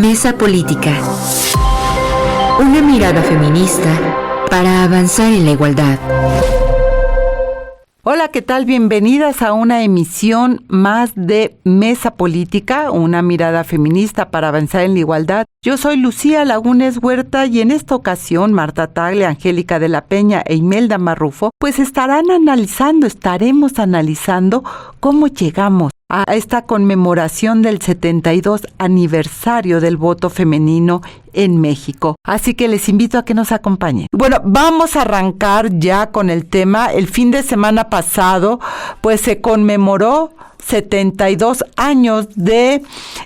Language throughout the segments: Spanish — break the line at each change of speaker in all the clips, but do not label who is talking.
Mesa Política. Una mirada feminista para avanzar en la igualdad.
Hola, ¿qué tal? Bienvenidas a una emisión más de Mesa Política, una mirada feminista para avanzar en la igualdad. Yo soy Lucía Lagunes Huerta y en esta ocasión Marta Tagle, Angélica de la Peña e Imelda Marrufo, pues estaremos analizando cómo llegamos a esta conmemoración del 72 aniversario del voto femenino en México. Así que les invito a que nos acompañen. Bueno, vamos a arrancar ya con el tema. El fin de semana pasado, pues se conmemoró 72 años de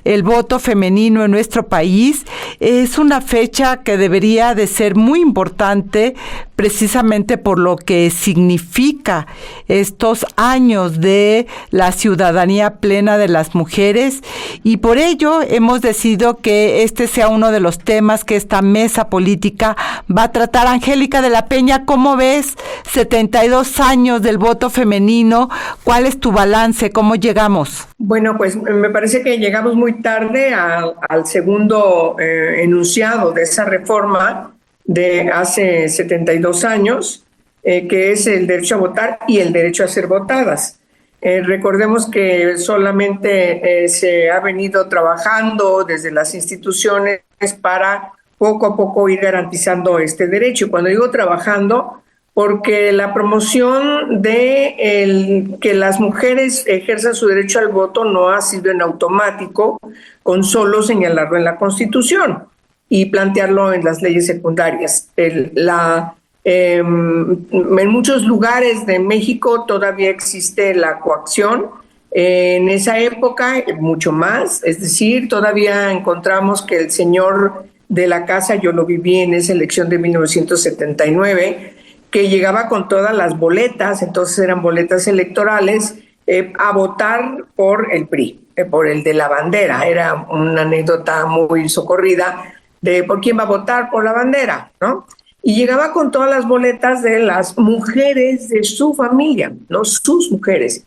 el voto femenino en nuestro país. Es una fecha que debería de ser muy importante precisamente por lo que significa estos años de la ciudadanía plena de las mujeres, y por ello hemos decidido que este sea uno de los temas que esta mesa política va a tratar. Angélica de la Peña, ¿cómo ves 72 años del voto femenino? ¿Cuál es tu balance? ¿Cómo llegamos?
Bueno, pues me parece que llegamos muy tarde al segundo enunciado de esa reforma de hace 72 años, que es el derecho a votar y el derecho a ser votadas. Recordemos que solamente se ha venido trabajando desde las instituciones para poco a poco ir garantizando este derecho. Y cuando digo trabajando, porque la promoción de que las mujeres ejerzan su derecho al voto no ha sido en automático, con solo señalarlo en la Constitución y plantearlo en las leyes secundarias. En muchos lugares de México todavía existe la coacción. En esa época, mucho más, es decir, todavía encontramos que el señor de la casa, yo lo viví en esa elección de 1979, que llegaba con todas las boletas, entonces eran boletas electorales, a votar por el PRI, por el de la bandera. Era una anécdota muy socorrida de por quién va a votar por la bandera, ¿no? Y llegaba con todas las boletas de las mujeres de su familia, no sus mujeres.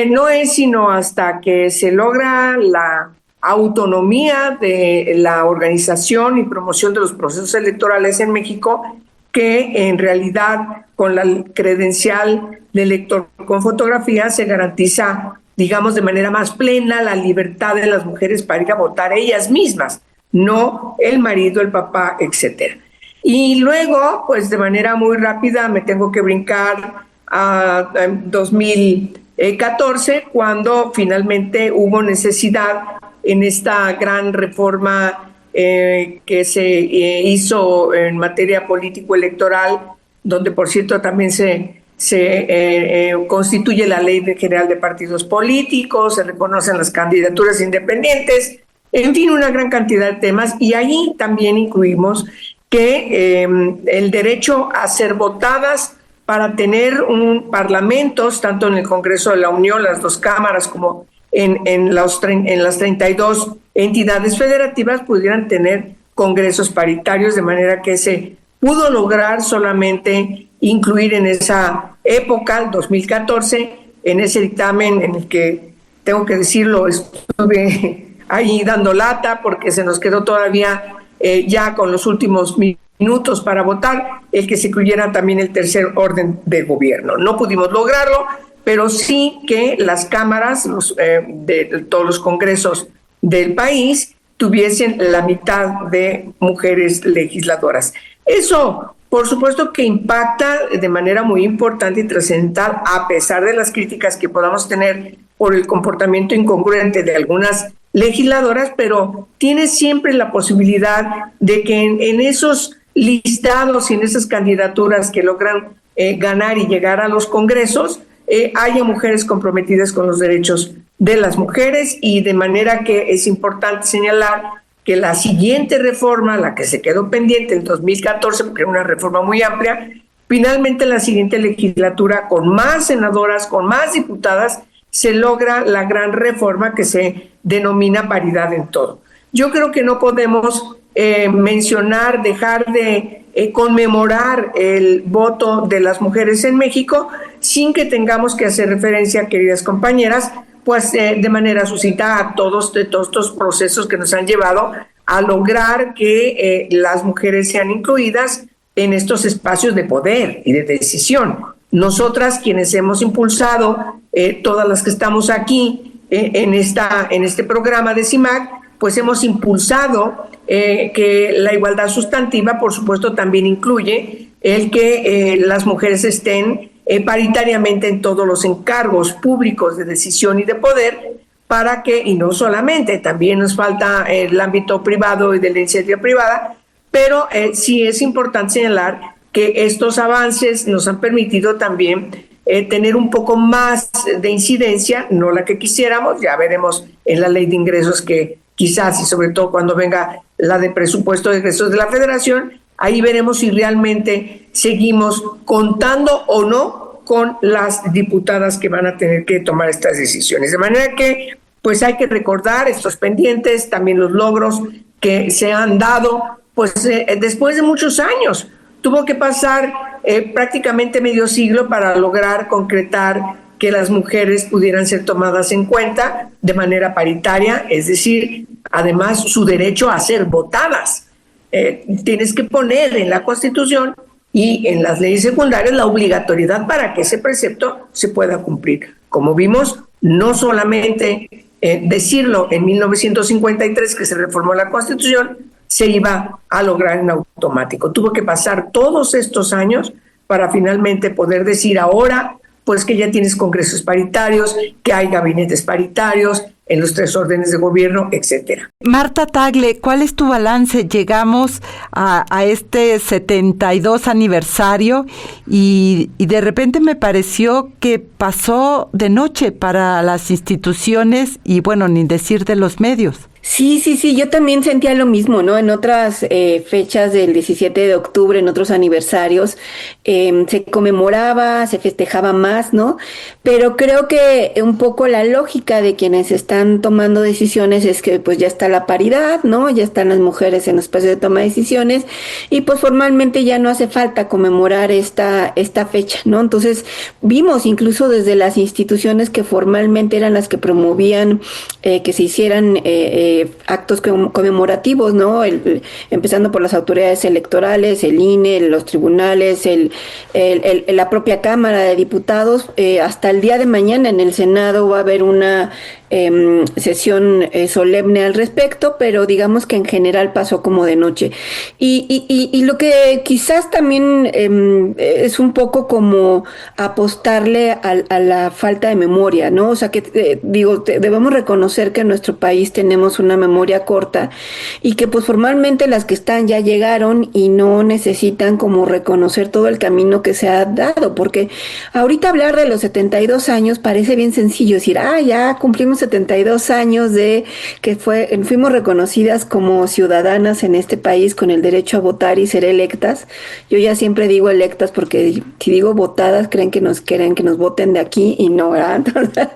No es sino hasta que se logra la autonomía de la organización y promoción de los procesos electorales en México que en realidad con la credencial de elector con fotografía se garantiza, digamos, de manera más plena la libertad de las mujeres para ir a votar ellas mismas, no el marido, el papá, etcétera. Y luego, pues de manera muy rápida me tengo que brincar a 2014, cuando finalmente hubo necesidad en esta gran reforma que se hizo en materia político-electoral, donde por cierto también se constituye la Ley General de Partidos Políticos, se reconocen las candidaturas independientes, en fin, una gran cantidad de temas, y ahí también incluimos que el derecho a ser votadas para tener un parlamentos, tanto en el Congreso de la Unión, las dos cámaras, como en las 32 entidades federativas, pudieran tener congresos paritarios, de manera que se pudo lograr solamente incluir en esa época, el 2014, en ese dictamen en el que, tengo que decirlo, estuve ahí dando lata porque se nos quedó todavía ya con los últimos minutos para votar, el que se incluyera también el tercer orden de gobierno. No pudimos lograrlo, pero sí que las cámaras de todos los congresos del país tuviesen la mitad de mujeres legisladoras. Eso, por supuesto, que impacta de manera muy importante y trascendental, a pesar de las críticas que podamos tener por el comportamiento incongruente de algunas legisladoras, pero tiene siempre la posibilidad de que en esos listados y en esas candidaturas que logran ganar y llegar a los congresos, haya mujeres comprometidas con los derechos de las mujeres, y de manera que es importante señalar que la siguiente reforma, la que se quedó pendiente en 2014, porque era una reforma muy amplia, finalmente la siguiente legislatura, con más senadoras, con más diputadas, se logra la gran reforma que se denomina paridad en todo. Yo creo que no podemos dejar de conmemorar el voto de las mujeres en México sin que tengamos que hacer referencia, queridas compañeras, pues de manera sucinta a todos estos procesos que nos han llevado a lograr que las mujeres sean incluidas en estos espacios de poder y de decisión. Nosotras, quienes hemos impulsado, todas las que estamos aquí en este programa de CIMAC, pues hemos impulsado que la igualdad sustantiva, por supuesto, también incluye el que las mujeres estén paritariamente en todos los encargos públicos de decisión y de poder, para que, y no solamente, también nos falta el ámbito privado y de la iniciativa privada, pero sí es importante señalar que estos avances nos han permitido también tener un poco más de incidencia, no la que quisiéramos, ya veremos en la ley de ingresos que quizás, y sobre todo cuando venga la de presupuesto de ingresos de la Federación, ahí veremos si realmente seguimos contando o no con las diputadas que van a tener que tomar estas decisiones. De manera que, pues hay que recordar estos pendientes, también los logros que se han dado, pues después de muchos años. Tuvo que pasar prácticamente medio siglo para lograr concretar que las mujeres pudieran ser tomadas en cuenta de manera paritaria, es decir, además su derecho a ser votadas. Tienes que poner en la Constitución y en las leyes secundarias la obligatoriedad para que ese precepto se pueda cumplir. Como vimos, no solamente decirlo en 1953 que se reformó la Constitución, se iba a lograr en automático. Tuvo que pasar todos estos años para finalmente poder decir ahora, pues que ya tienes congresos paritarios, que hay gabinetes paritarios en los 3 órdenes de gobierno, etcétera.
Marta Tagle, ¿cuál es tu balance? Llegamos a este 72 aniversario y de repente me pareció que pasó de noche para las instituciones y bueno, ni decir de los medios.
Sí, yo también sentía lo mismo, ¿no? En otras fechas del 17 de octubre, en otros aniversarios, se conmemoraba, se festejaba más, ¿no? Pero creo que un poco la lógica de quienes están tomando decisiones es que pues ya está la paridad, ¿no? Ya están las mujeres en los espacios de toma de decisiones y pues formalmente ya no hace falta conmemorar esta fecha, ¿no? Entonces vimos incluso desde las instituciones que formalmente eran las que promovían que se hicieran actos conmemorativos, ¿no? Empezando por las autoridades electorales, el INE, los tribunales, la propia Cámara de Diputados. Hasta el día de mañana en el Senado va a haber una sesión solemne al respecto, pero digamos que en general pasó como de noche. Y lo que quizás también es un poco como apostarle a la falta de memoria, ¿no? O sea que debemos reconocer que en nuestro país tenemos una memoria corta y que pues formalmente las que están ya llegaron y no necesitan como reconocer todo el camino que se ha dado, porque ahorita hablar de los 72 años parece bien sencillo, decir, ya cumplimos 72 años de que fuimos reconocidas como ciudadanas en este país con el derecho a votar y ser electas. Yo ya siempre digo electas porque si digo votadas creen que nos voten de aquí y no, ¿verdad? Entonces,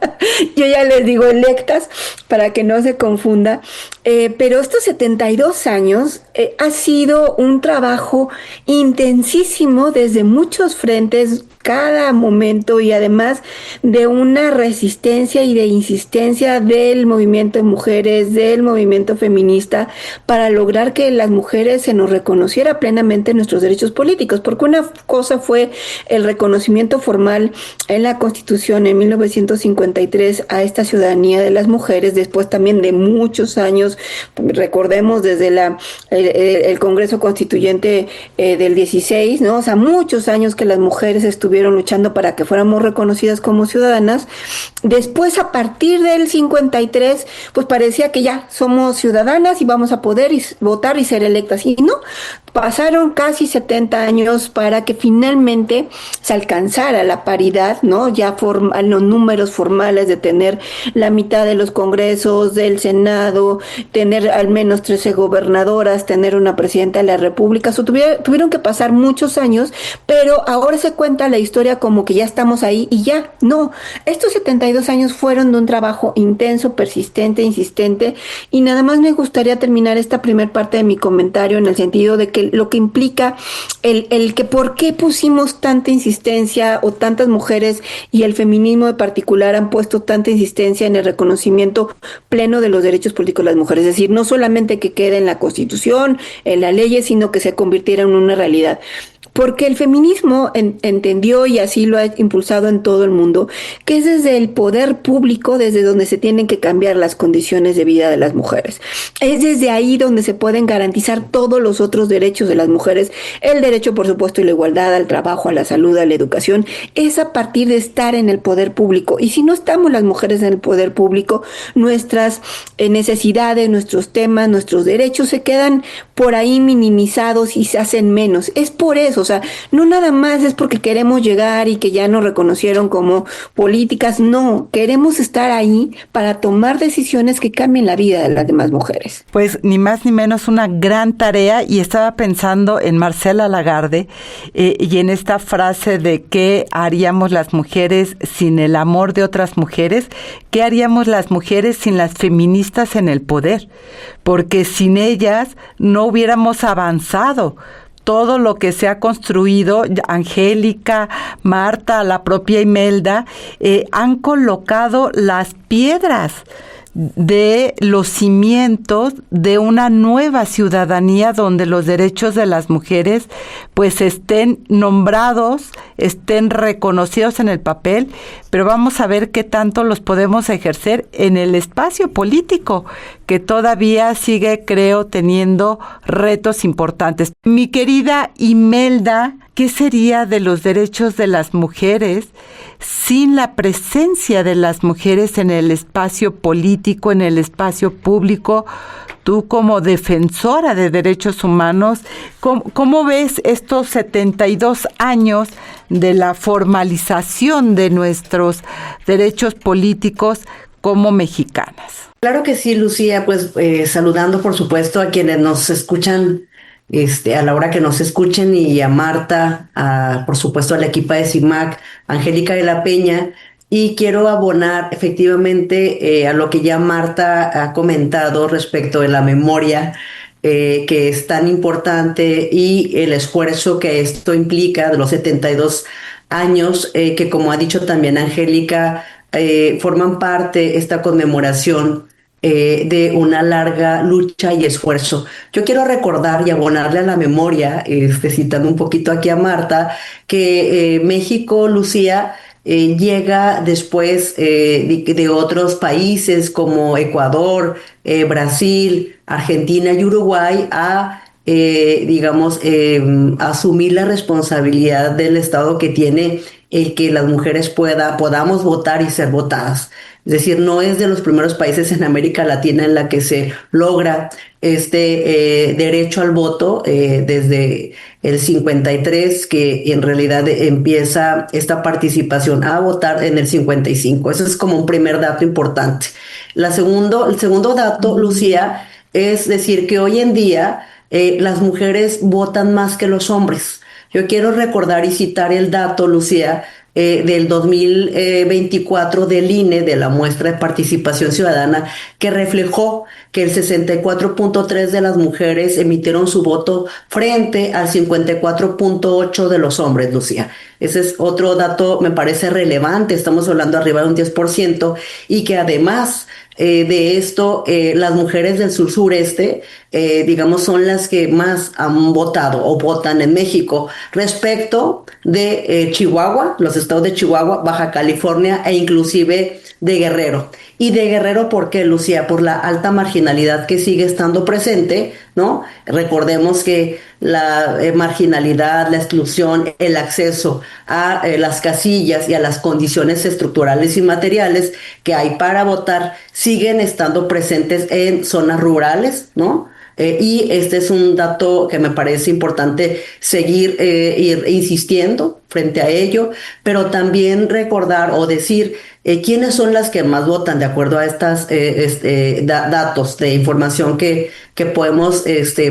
yo ya les digo electas para que no se confunda. Pero estos 72 años ha sido un trabajo intensísimo desde muchos frentes, cada momento, y además de una resistencia y de insistencia del movimiento de mujeres, del movimiento feminista, para lograr que las mujeres se nos reconociera plenamente nuestros derechos políticos, porque una cosa fue el reconocimiento formal en la Constitución en 1953 a esta ciudadanía de las mujeres, después también de muchos años, recordemos desde el Congreso Constituyente del 16, ¿no? O sea, muchos años que las mujeres estuvieron luchando para que fuéramos reconocidas como ciudadanas. Después, a partir del 53, pues parecía que ya somos ciudadanas y vamos a poder votar y ser electas. Y no, pasaron casi 70 años para que finalmente se alcanzara la paridad, ¿no? Ya los números formales de tener la mitad de los congresos, del Senado, tener al menos 13 gobernadoras, tener una presidenta de la República. Tuvieron que pasar muchos años, pero ahora se cuenta la historia como que ya estamos ahí y ya. No, estos 72 años fueron de un trabajo intenso, persistente, insistente, y nada más me gustaría terminar esta primer parte de mi comentario en el sentido de que lo que implica el que por qué pusimos tanta insistencia o tantas mujeres y el feminismo en particular han puesto tanta insistencia en el reconocimiento pleno de los derechos políticos de las mujeres. Es decir, no solamente que quede en la Constitución, en las leyes, sino que se convirtiera en una realidad. Porque el feminismo entendió, y así lo ha impulsado en todo el mundo, que es desde el poder público desde donde se tienen que cambiar las condiciones de vida de las mujeres. Es desde ahí donde se pueden garantizar todos los otros derechos de las mujeres, el derecho, por supuesto, a la igualdad, al trabajo, a la salud, a la educación. Es a partir de estar en el poder público. Y si no estamos las mujeres en el poder público, nuestras necesidades, nuestros temas, nuestros derechos se quedan por ahí minimizados y se hacen menos. Es por eso. O sea, no nada más es porque queremos llegar y que ya nos reconocieron como políticas, no, queremos estar ahí para tomar decisiones que cambien la vida de las demás mujeres.
Pues ni más ni menos una gran tarea, y estaba pensando en Marcela Lagarde y en esta frase de qué haríamos las mujeres sin el amor de otras mujeres, qué haríamos las mujeres sin las feministas en el poder, porque sin ellas no hubiéramos avanzado. Todo lo que se ha construido, Angélica, Marta, la propia Imelda, han colocado las piedras de los cimientos de una nueva ciudadanía donde los derechos de las mujeres pues estén nombrados, estén reconocidos en el papel, pero vamos a ver qué tanto los podemos ejercer en el espacio político, que todavía sigue, creo, teniendo retos importantes. Mi querida Imelda, ¿qué sería de los derechos de las mujeres sin la presencia de las mujeres en el espacio político, en el espacio público? Tú como defensora de derechos humanos, ¿cómo ves estos 72 años de la formalización de nuestros derechos políticos como mexicanas?
Claro que sí, Lucía, pues saludando por supuesto a quienes nos escuchan a la hora que nos escuchen, y a Marta, por supuesto a la equipa de CIMAC, Angélica de la Peña, y quiero abonar efectivamente a lo que ya Marta ha comentado respecto de la memoria, que es tan importante, y el esfuerzo que esto implica de los 72 años, que como ha dicho también Angélica, forman parte esta conmemoración de una larga lucha y esfuerzo. Yo quiero recordar y abonarle a la memoria, citando un poquito aquí a Marta, que México, Lucía, llega después de otros países como Ecuador, Brasil, Argentina y Uruguay a asumir la responsabilidad del Estado que tiene el que las mujeres podamos votar y ser votadas. Es decir, no es de los primeros países en América Latina en la que se logra este derecho al voto, desde el 53, que en realidad empieza esta participación a votar en el 55. Eso es como un primer dato importante. El segundo dato, Lucía, es decir que hoy en día las mujeres votan más que los hombres. Yo quiero recordar y citar el dato, Lucía, del 2024 del INE, de la muestra de participación ciudadana, que reflejó que el 64.3% de las mujeres emitieron su voto frente al 54.8% de los hombres, Lucía. Ese es otro dato, me parece relevante, estamos hablando arriba de un 10%, y que además de esto, las mujeres del sur-sureste, son las que más han votado o votan en México, respecto de Chihuahua, los estados de Chihuahua, Baja California e inclusive de Guerrero. Y de Guerrero, ¿por qué, Lucía? Por la alta marginalidad que sigue estando presente, ¿no? Recordemos que la marginalidad, la exclusión, el acceso a las casillas y a las condiciones estructurales y materiales que hay para votar siguen estando presentes en zonas rurales, ¿no? Y este es un dato que me parece importante seguir ir insistiendo frente a ello, pero también recordar o decir quiénes son las que más votan de acuerdo a estas datos de información que podemos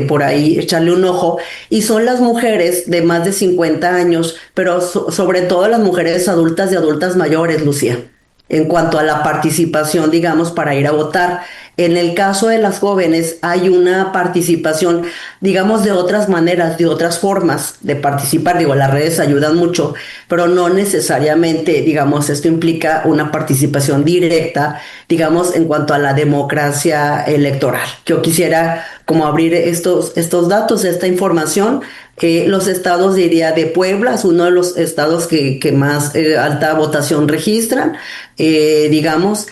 por ahí echarle un ojo, y son las mujeres de más de 50 años, pero sobre todo las mujeres adultas y adultas mayores, Lucía, en cuanto a la participación, digamos, para ir a votar. En el caso de las jóvenes hay una participación, digamos, de otras maneras, de otras formas de participar. Digo, las redes ayudan mucho, pero no necesariamente, digamos, esto implica una participación directa, digamos, en cuanto a la democracia electoral. Yo quisiera como abrir estos datos, esta información. Los estados, diría, de Puebla es uno de los estados que más alta votación registran, digamos.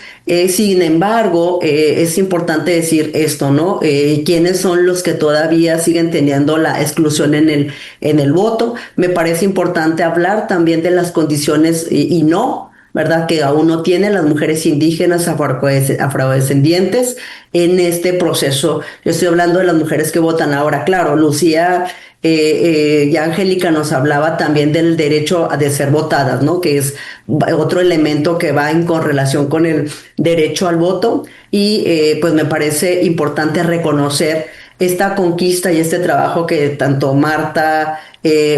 Sin embargo, es importante decir esto, ¿no? ¿Quiénes son los que todavía siguen teniendo la exclusión en el voto? Me parece importante hablar también de las condiciones y no, ¿verdad? Que aún no tienen las mujeres indígenas afrodescendientes en este proceso. Yo estoy hablando de las mujeres que votan ahora. Claro, Lucía y Angélica nos hablaba también del derecho de ser votadas, ¿no? Que es otro elemento que va en correlación con el derecho al voto y pues me parece importante reconocer esta conquista y este trabajo que tanto Marta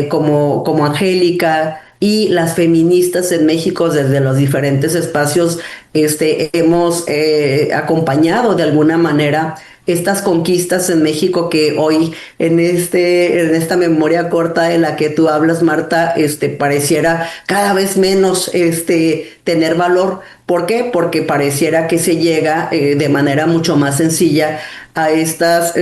como Angélica y las feministas en México desde los diferentes espacios hemos acompañado de alguna manera estas conquistas en México que hoy en esta memoria corta de la que tú hablas, Marta, pareciera cada vez menos tener valor. ¿Por qué? Porque pareciera que se llega de manera mucho más sencilla a estas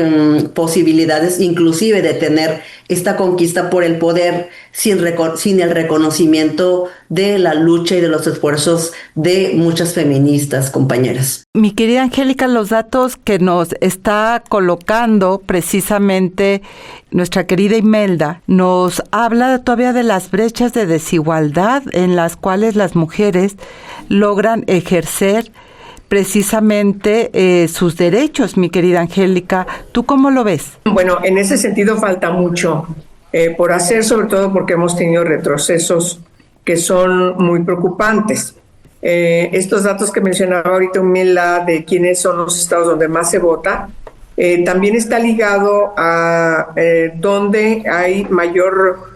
posibilidades, inclusive de tener esta conquista por el poder sin el reconocimiento de la lucha y de los esfuerzos de muchas feministas, compañeras.
Mi querida Angélica, los datos que nos está colocando precisamente nuestra querida Imelda nos habla todavía de las brechas de desigualdad en las cuales las mujeres logran ejercer precisamente sus derechos, mi querida Angélica. ¿Tú cómo lo ves?
Bueno, en ese sentido falta mucho por hacer, sobre todo porque hemos tenido retrocesos que son muy preocupantes. Estos datos que mencionaba ahorita Imelda de quiénes son los estados donde más se vota, también está ligado a donde hay mayor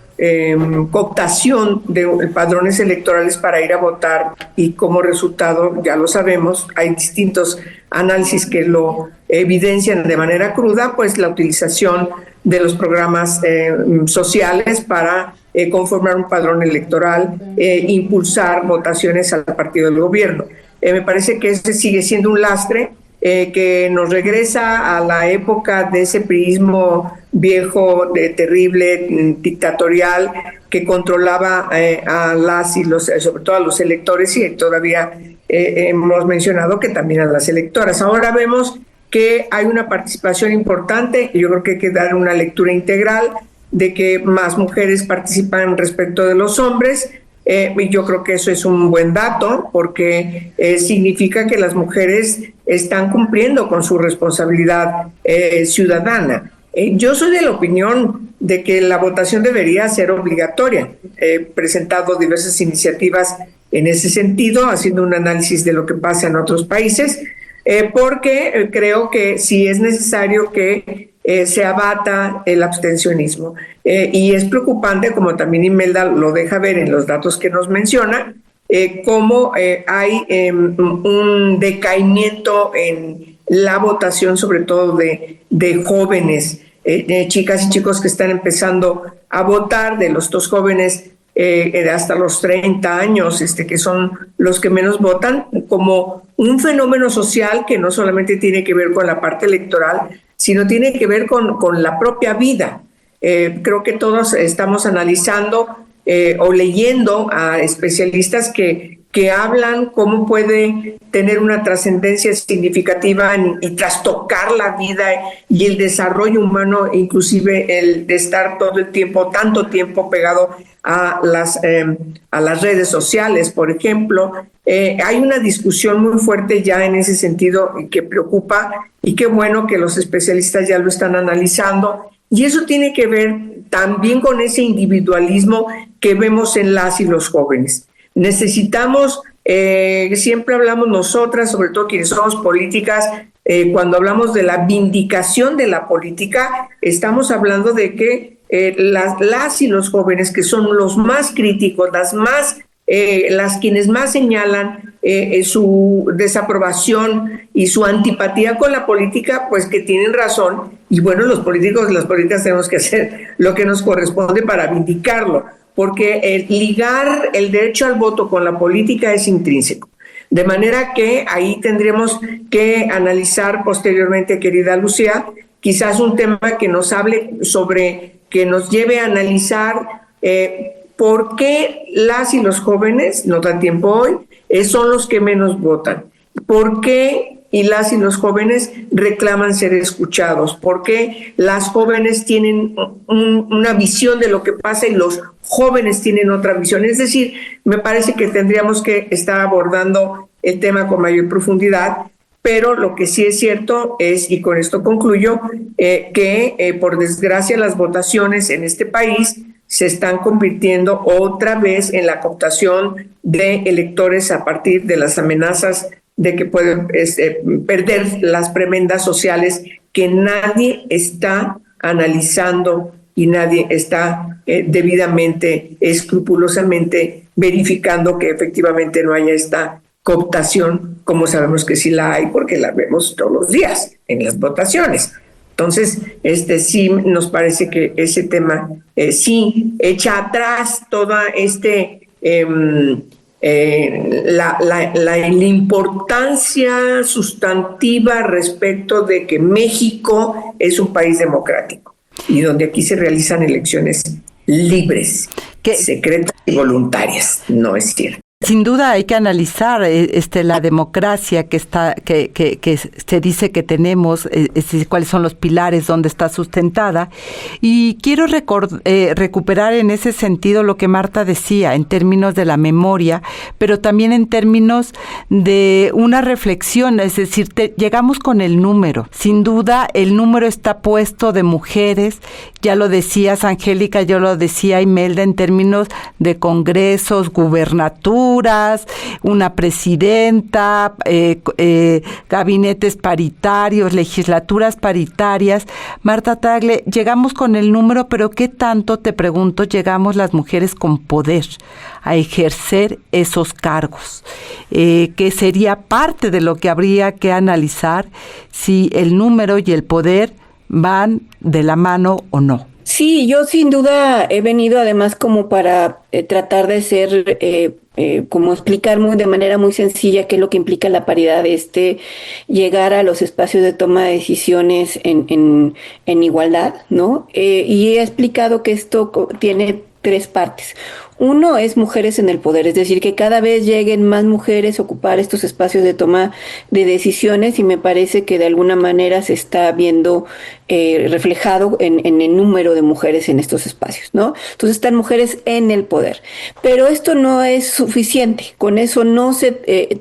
cooptación de padrones electorales para ir a votar y como resultado, ya lo sabemos, hay distintos análisis que lo evidencian de manera cruda, pues la utilización de los programas sociales para conformar un padrón electoral, impulsar votaciones al partido del gobierno. Me parece que ese sigue siendo un lastre que nos regresa a la época de ese priismo viejo, terrible, dictatorial, que controlaba a las y los, sobre todo a los electores y todavía hemos mencionado que también a las electoras. Ahora vemos que hay una participación importante, y yo creo que hay que dar una lectura integral de que más mujeres participan respecto de los hombres. Y yo creo que eso es un buen dato porque significa que las mujeres están cumpliendo con su responsabilidad ciudadana. Yo soy de la opinión de que la votación debería ser obligatoria. He presentado diversas iniciativas en ese sentido, haciendo un análisis de lo que pasa en otros países, porque creo que sí es necesario que se abata el abstencionismo. Y es preocupante, como también Imelda lo deja ver en los datos que nos menciona, cómo hay un decaimiento en la votación, sobre todo de jóvenes, chicas y chicos que están empezando a votar, de los dos jóvenes hasta los 30 años, que son los que menos votan, como un fenómeno social que no solamente tiene que ver con la parte electoral, sino tiene que ver con la propia vida. Creo que todos estamos analizando o leyendo a especialistas que hablan cómo puede tener una trascendencia significativa y trastocar la vida y el desarrollo humano, inclusive el de estar todo el tiempo, tanto tiempo pegado a las redes sociales, por ejemplo. Hay una discusión muy fuerte ya en ese sentido que preocupa, y qué bueno que los especialistas ya lo están analizando. Y eso tiene que ver también con ese individualismo que vemos en las y los jóvenes. Necesitamos, siempre hablamos nosotras, sobre todo quienes somos políticas, cuando hablamos de la vindicación de la política, estamos hablando de que las y los jóvenes, que son los más críticos, las más las quienes más señalan su desaprobación y su antipatía con la política, pues que tienen razón. Y bueno, los políticos y las políticas tenemos que hacer lo que nos corresponde para vindicarlo, porque ligar el derecho al voto con la política es intrínseco. De manera que ahí tendremos que analizar posteriormente, querida Lucía, quizás un tema que nos hable sobre, que nos lleve a analizar por qué las y los jóvenes, no da tiempo hoy, son los que menos votan. ¿Por qué y las y los jóvenes reclaman ser escuchados? ¿Por qué las jóvenes tienen una visión de lo que pasa y los jóvenes tienen otra visión? Es decir, me parece que tendríamos que estar abordando el tema con mayor profundidad, pero lo que sí es cierto es, y con esto concluyo, que por desgracia las votaciones en este país se están convirtiendo otra vez en la cooptación de electores a partir de las amenazas de que pueden perder las prebendas sociales que nadie está analizando y nadie está debidamente, escrupulosamente verificando que efectivamente no haya esta cooptación, como sabemos que sí la hay, porque la vemos todos los días en las votaciones. Entonces, sí nos parece que ese tema sí echa atrás toda la importancia sustantiva respecto de que México es un país democrático y donde aquí se realizan elecciones libres, secretas y voluntarias. No es cierto.
Sin duda hay que analizar la democracia que se dice que tenemos, cuáles son los pilares, dónde está sustentada, y quiero recuperar en ese sentido lo que Marta decía en términos de la memoria, pero también en términos de una reflexión, es decir, llegamos con el número. Sin duda el número está puesto de mujeres, ya lo decías Angélica, yo lo decía Imelda, en términos de congresos, gubernaturas, una presidenta, gabinetes paritarios, legislaturas paritarias. Marta Tagle, llegamos con el número, pero ¿qué tanto, te pregunto, llegamos las mujeres con poder a ejercer esos cargos? Que sería parte de lo que habría que analizar, si el número y el poder van de la mano o no.
Sí, yo sin duda he venido además como para tratar de ser, como explicar de manera muy sencilla qué es lo que implica la paridad, llegar a los espacios de toma de decisiones en igualdad, ¿no? Y he explicado que esto tiene 3 partes. Uno es mujeres en el poder, es decir, que cada vez lleguen más mujeres a ocupar estos espacios de toma de decisiones, y me parece que de alguna manera se está viendo reflejado en el número de mujeres en estos espacios, ¿no? Entonces están mujeres en el poder. Pero esto no es suficiente, con eso no se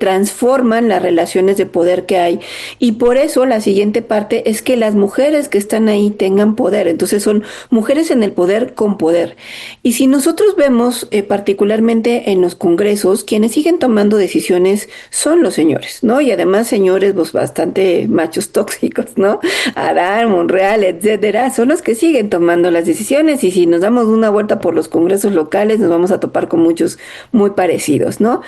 transforman las relaciones de poder que hay, y por eso la siguiente parte es que las mujeres que están ahí tengan poder. Entonces son mujeres en el poder con poder. Y si nosotros vemos particularmente en los congresos, quienes siguen tomando decisiones son los señores, ¿no? Y además señores pues bastante machos tóxicos, ¿no? Adán, Monreal, etcétera, son los que siguen tomando las decisiones, y si nos damos una vuelta por los congresos locales nos vamos a topar con muchos muy parecidos, ¿no?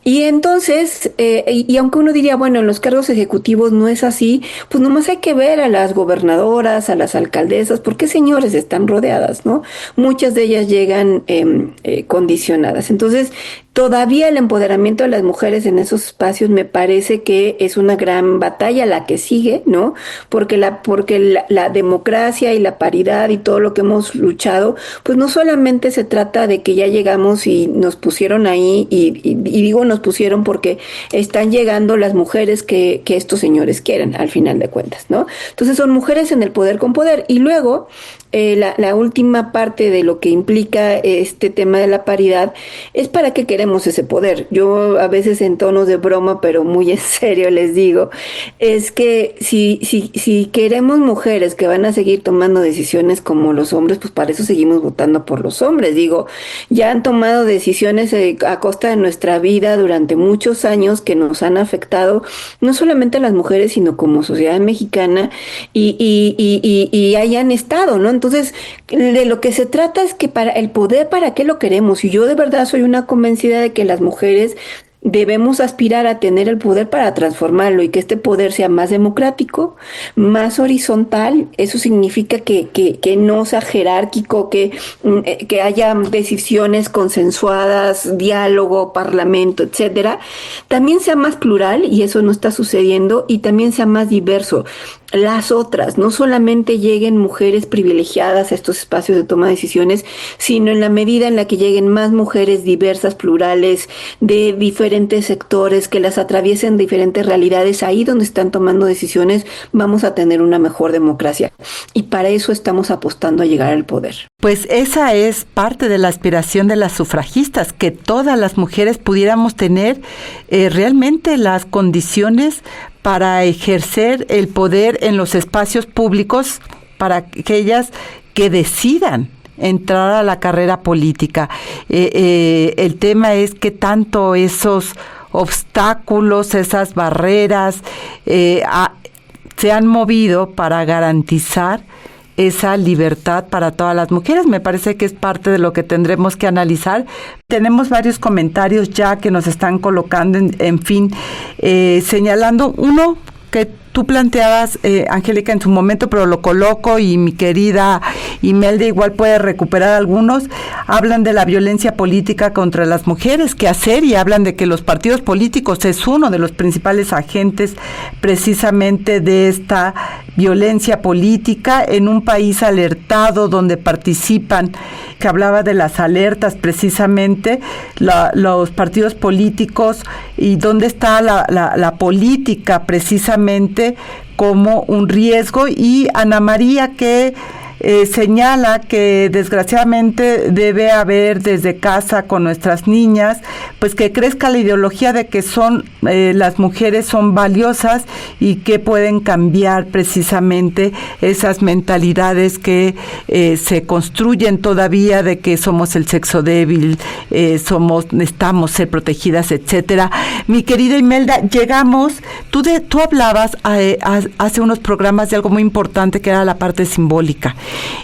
Y entonces, y aunque uno diría, bueno, en los cargos ejecutivos no es así, pues nomás hay que ver a las gobernadoras, a las alcaldesas, porque señores están rodeadas, ¿no? Muchas de ellas llegan condicionadas. Entonces, todavía el empoderamiento de las mujeres en esos espacios me parece que es una gran batalla la que sigue, ¿no? Porque la democracia y la paridad y todo lo que hemos luchado, pues no solamente se trata de que ya llegamos y nos pusieron ahí, y digo nos pusieron porque están llegando las mujeres que estos señores quieren, al final de cuentas, ¿no? Entonces son mujeres en el poder con poder. Y luego la última parte de lo que implica este tema de la paridad es para qué queremos ese poder. Yo a veces en tonos de broma, pero muy en serio les digo, es que si queremos mujeres que van a seguir tomando decisiones como los hombres, pues para eso seguimos votando por los hombres. Digo, ya han tomado decisiones a costa de nuestra vida durante muchos años que nos han afectado, no solamente a las mujeres, sino como sociedad mexicana, y hayan estado, ¿no? Entonces, de lo que se trata es que para el poder, ¿para qué lo queremos? tenemos. Y yo de verdad soy una convencida de que las mujeres debemos aspirar a tener el poder para transformarlo y que este poder sea más democrático, más horizontal. Eso significa que no sea jerárquico, que haya decisiones consensuadas, diálogo, parlamento, etcétera. También sea más plural, y eso no está sucediendo, y también sea más diverso. Las otras, no solamente lleguen mujeres privilegiadas a estos espacios de toma de decisiones, sino en la medida en la que lleguen más mujeres diversas, plurales, de diferentes sectores, que las atraviesen diferentes realidades, ahí donde están tomando decisiones, vamos a tener una mejor democracia. Y para eso estamos apostando a llegar al poder.
Pues esa es parte de la aspiración de las sufragistas, que todas las mujeres pudiéramos tener realmente las condiciones para ejercer el poder en los espacios públicos, para aquellas que decidan entrar a la carrera política. El tema es que tanto esos obstáculos, esas barreras se han movido para garantizar esa libertad para todas las mujeres. Me parece que es parte de lo que tendremos que analizar. Tenemos varios comentarios ya que nos están colocando, en fin, señalando uno que tú planteabas, Angélica, en su momento, pero lo coloco y mi querida Imelda igual puede recuperar algunos. Hablan de la violencia política contra las mujeres, qué hacer, y hablan de que los partidos políticos es uno de los principales agentes precisamente de esta violencia política en un país alertado donde participan, que hablaba de las alertas precisamente, los partidos políticos, y dónde está la política precisamente como un riesgo. Y Ana María, que señala que desgraciadamente debe haber desde casa con nuestras niñas, pues que crezca la ideología de que las mujeres son valiosas y que pueden cambiar precisamente esas mentalidades que se construyen todavía de que somos el sexo débil, necesitamos ser protegidas, etcétera. Mi querida Imelda, llegamos, tú hablabas hace unos programas de algo muy importante que era la parte simbólica.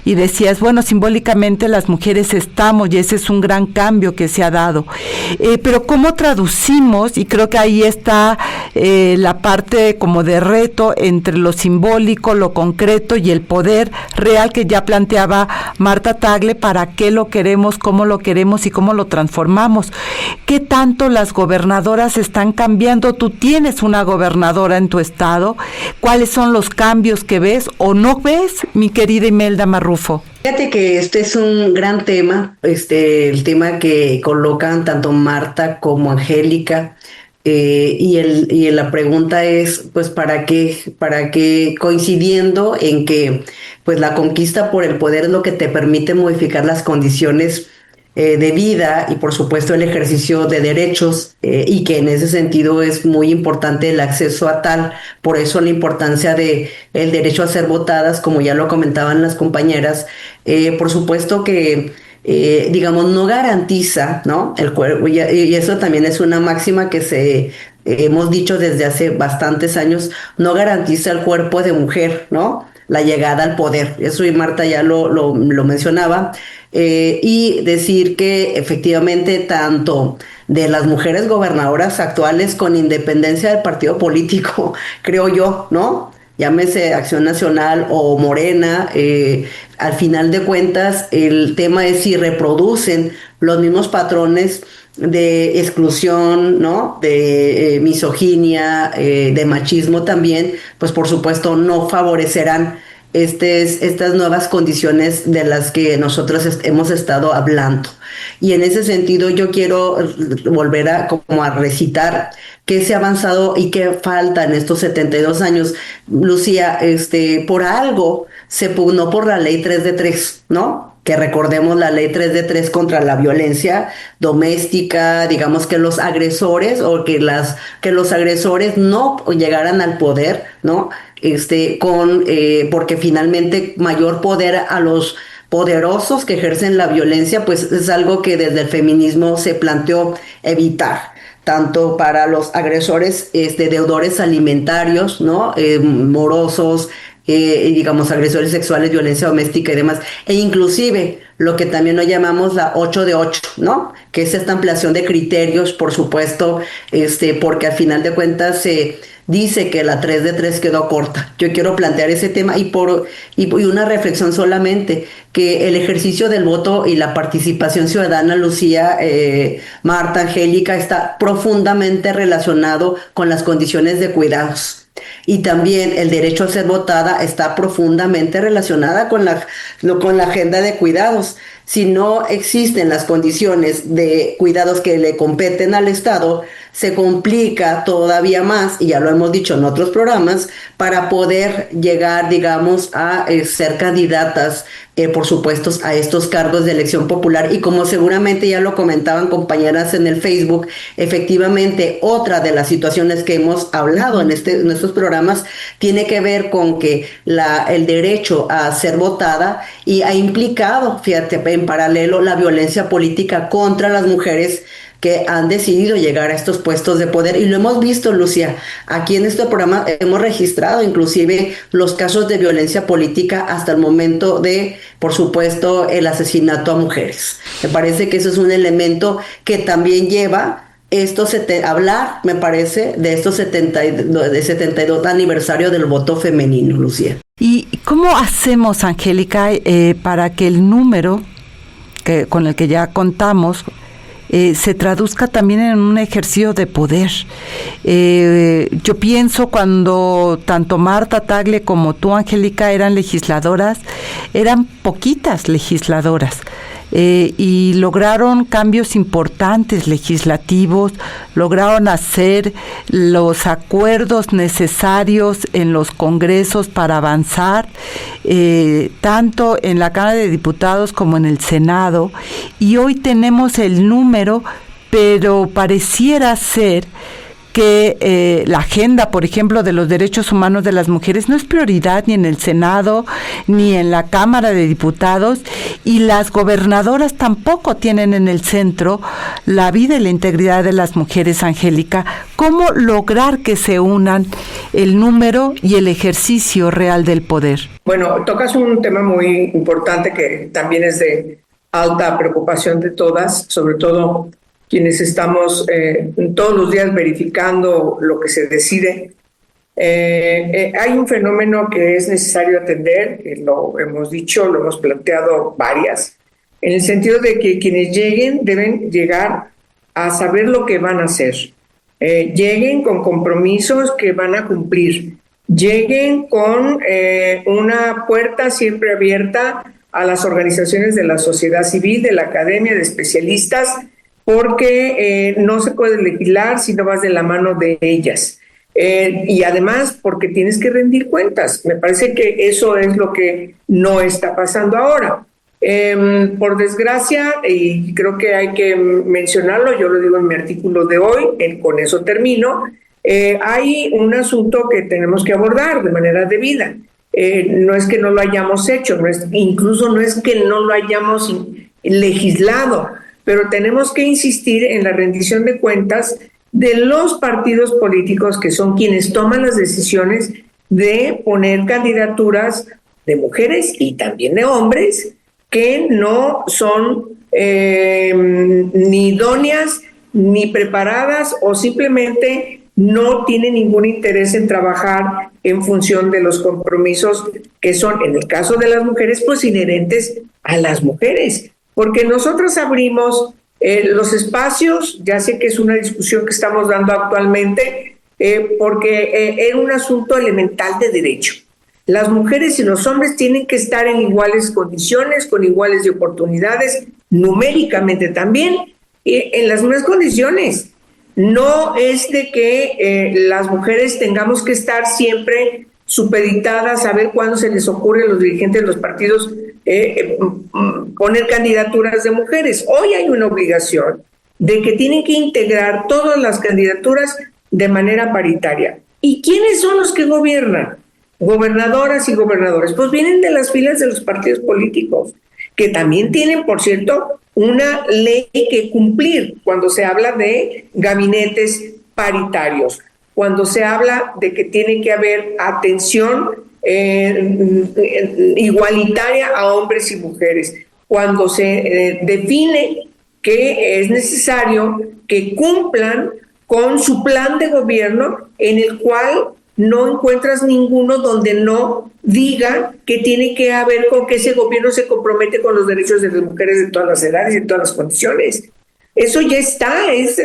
Y decías, bueno, simbólicamente las mujeres estamos, y ese es un gran cambio que se ha dado. Pero ¿cómo traducimos? Y creo que ahí está la parte como de reto entre lo simbólico, lo concreto y el poder real que ya planteaba Marta Tagle, para qué lo queremos, cómo lo queremos y cómo lo transformamos. ¿Qué tanto las gobernadoras están cambiando? Tú tienes una gobernadora en tu estado. ¿Cuáles son los cambios que ves o no ves, mi querida Imelda Marrufo?
Fíjate que este es un gran tema, el tema que colocan tanto Marta como Angélica, y la pregunta es, pues, ¿para qué coincidiendo en que, pues, la conquista por el poder es lo que te permite modificar las condiciones de vida y por supuesto el ejercicio de derechos, y que en ese sentido es muy importante el acceso a tal, por eso la importancia de el derecho a ser votadas, como ya lo comentaban las compañeras. Por supuesto que digamos no garantiza, ¿no?, el cuerpo, y eso también es una máxima que hemos dicho desde hace bastantes años, no garantiza el cuerpo de mujer, ¿no?, la llegada al poder. Eso y Marta ya lo mencionaba. Y decir que efectivamente tanto de las mujeres gobernadoras actuales, con independencia del partido político, creo yo, ¿no?, llámese Acción Nacional o Morena, al final de cuentas el tema es si reproducen los mismos patrones de exclusión, ¿no?, de misoginia, de machismo también, pues por supuesto no favorecerán estas nuevas condiciones de las que nosotros hemos estado hablando. Y en ese sentido yo quiero volver a recitar qué se ha avanzado y qué falta en estos 72 años. Lucía, por algo se pugnó por la ley 3 de 3, ¿no?, que recordemos la ley 3 de 3 contra la violencia doméstica, digamos que los agresores que los agresores no llegaran al poder, ¿no?, porque finalmente mayor poder a los poderosos que ejercen la violencia, pues es algo que desde el feminismo se planteó evitar, tanto para los agresores, deudores alimentarios, ¿no?, morosos, digamos, agresores sexuales, violencia doméstica y demás, e inclusive lo que también nos llamamos la 8 de 8, ¿no? Que es esta ampliación de criterios, por supuesto, porque al final de cuentas se dice que la 3 de 3 quedó corta. Yo quiero plantear ese tema y una reflexión solamente, que el ejercicio del voto y la participación ciudadana, Lucía, Marta, Angélica, está profundamente relacionado con las condiciones de cuidados. Y también el derecho a ser votada está profundamente relacionada con la agenda de cuidados. Si no existen las condiciones de cuidados que le competen al Estado, se complica todavía más, y ya lo hemos dicho en otros programas, para poder llegar, digamos, a ser candidatas, por supuesto, a estos cargos de elección popular. Y como seguramente ya lo comentaban compañeras en el Facebook, efectivamente, otra de las situaciones que hemos hablado en estos programas tiene que ver con que el derecho a ser votada y ha implicado, fíjate, en paralelo, la violencia política contra las mujeres que han decidido llegar a estos puestos de poder. Y lo hemos visto, Lucía, aquí en este programa hemos registrado inclusive los casos de violencia política hasta el momento de, por supuesto, el asesinato a mujeres. Me parece que eso es un elemento que también lleva hablar, me parece, de estos 72 aniversario del voto femenino, Lucía.
¿Y cómo hacemos, Angélica, para que el número con el que ya contamos se traduzca también en un ejercicio de poder? Yo pienso cuando tanto Marta Tagle como tú, Angélica, eran legisladoras, eran poquitas legisladoras. Y lograron cambios importantes legislativos, lograron hacer los acuerdos necesarios en los congresos para avanzar, tanto en la Cámara de Diputados como en el Senado, y hoy tenemos el número, pero pareciera ser que la agenda, por ejemplo, de los derechos humanos de las mujeres no es prioridad ni en el Senado ni en la Cámara de Diputados, y las gobernadoras tampoco tienen en el centro la vida y la integridad de las mujeres, Angélica. ¿Cómo lograr que se unan el número y el ejercicio real del poder?
Bueno, tocas un tema muy importante que también es de alta preocupación de todas, sobre todo quienes estamos todos los días verificando lo que se decide. Hay un fenómeno que es necesario atender, que lo hemos dicho, lo hemos planteado varias, en el sentido de que quienes lleguen deben llegar a saber lo que van a hacer. Lleguen con compromisos que van a cumplir. Lleguen con una puerta siempre abierta a las organizaciones de la sociedad civil, de la academia, de especialistas, porque no se puede legislar si no vas de la mano de ellas. Y además porque tienes que rendir cuentas. Me parece que eso es lo que no está pasando ahora. Por desgracia, y creo que hay que mencionarlo, yo lo digo en mi artículo de hoy, con eso termino, hay un asunto que tenemos que abordar de manera debida. No es que no lo hayamos hecho, incluso no es que no lo hayamos legislado, pero tenemos que insistir en la rendición de cuentas de los partidos políticos, que son quienes toman las decisiones de poner candidaturas de mujeres y también de hombres que no son ni idóneas ni preparadas, o simplemente no tienen ningún interés en trabajar en función de los compromisos que son, en el caso de las mujeres, pues inherentes a las mujeres. Porque nosotros abrimos los espacios, ya sé que es una discusión que estamos dando actualmente, porque era un asunto elemental de derecho. Las mujeres y los hombres tienen que estar en iguales condiciones, con iguales de oportunidades, numéricamente también, en las mismas condiciones. No es de que las mujeres tengamos que estar siempre supeditadas a ver cuándo se les ocurre a los dirigentes de los partidos poner candidaturas de mujeres. Hoy hay una obligación de que tienen que integrar todas las candidaturas de manera paritaria. ¿Y quiénes son los que gobiernan? Gobernadoras y gobernadores. Pues vienen de las filas de los partidos políticos, que también tienen, por cierto, una ley que cumplir cuando se habla de gabinetes paritarios, cuando se habla de que tiene que haber atención igualitaria a hombres y mujeres. Cuando se define que es necesario que cumplan con su plan de gobierno, en el cual no encuentras ninguno donde no diga que tiene que haber con que ese gobierno se compromete con los derechos de las mujeres de todas las edades y en todas las condiciones. Eso ya está, es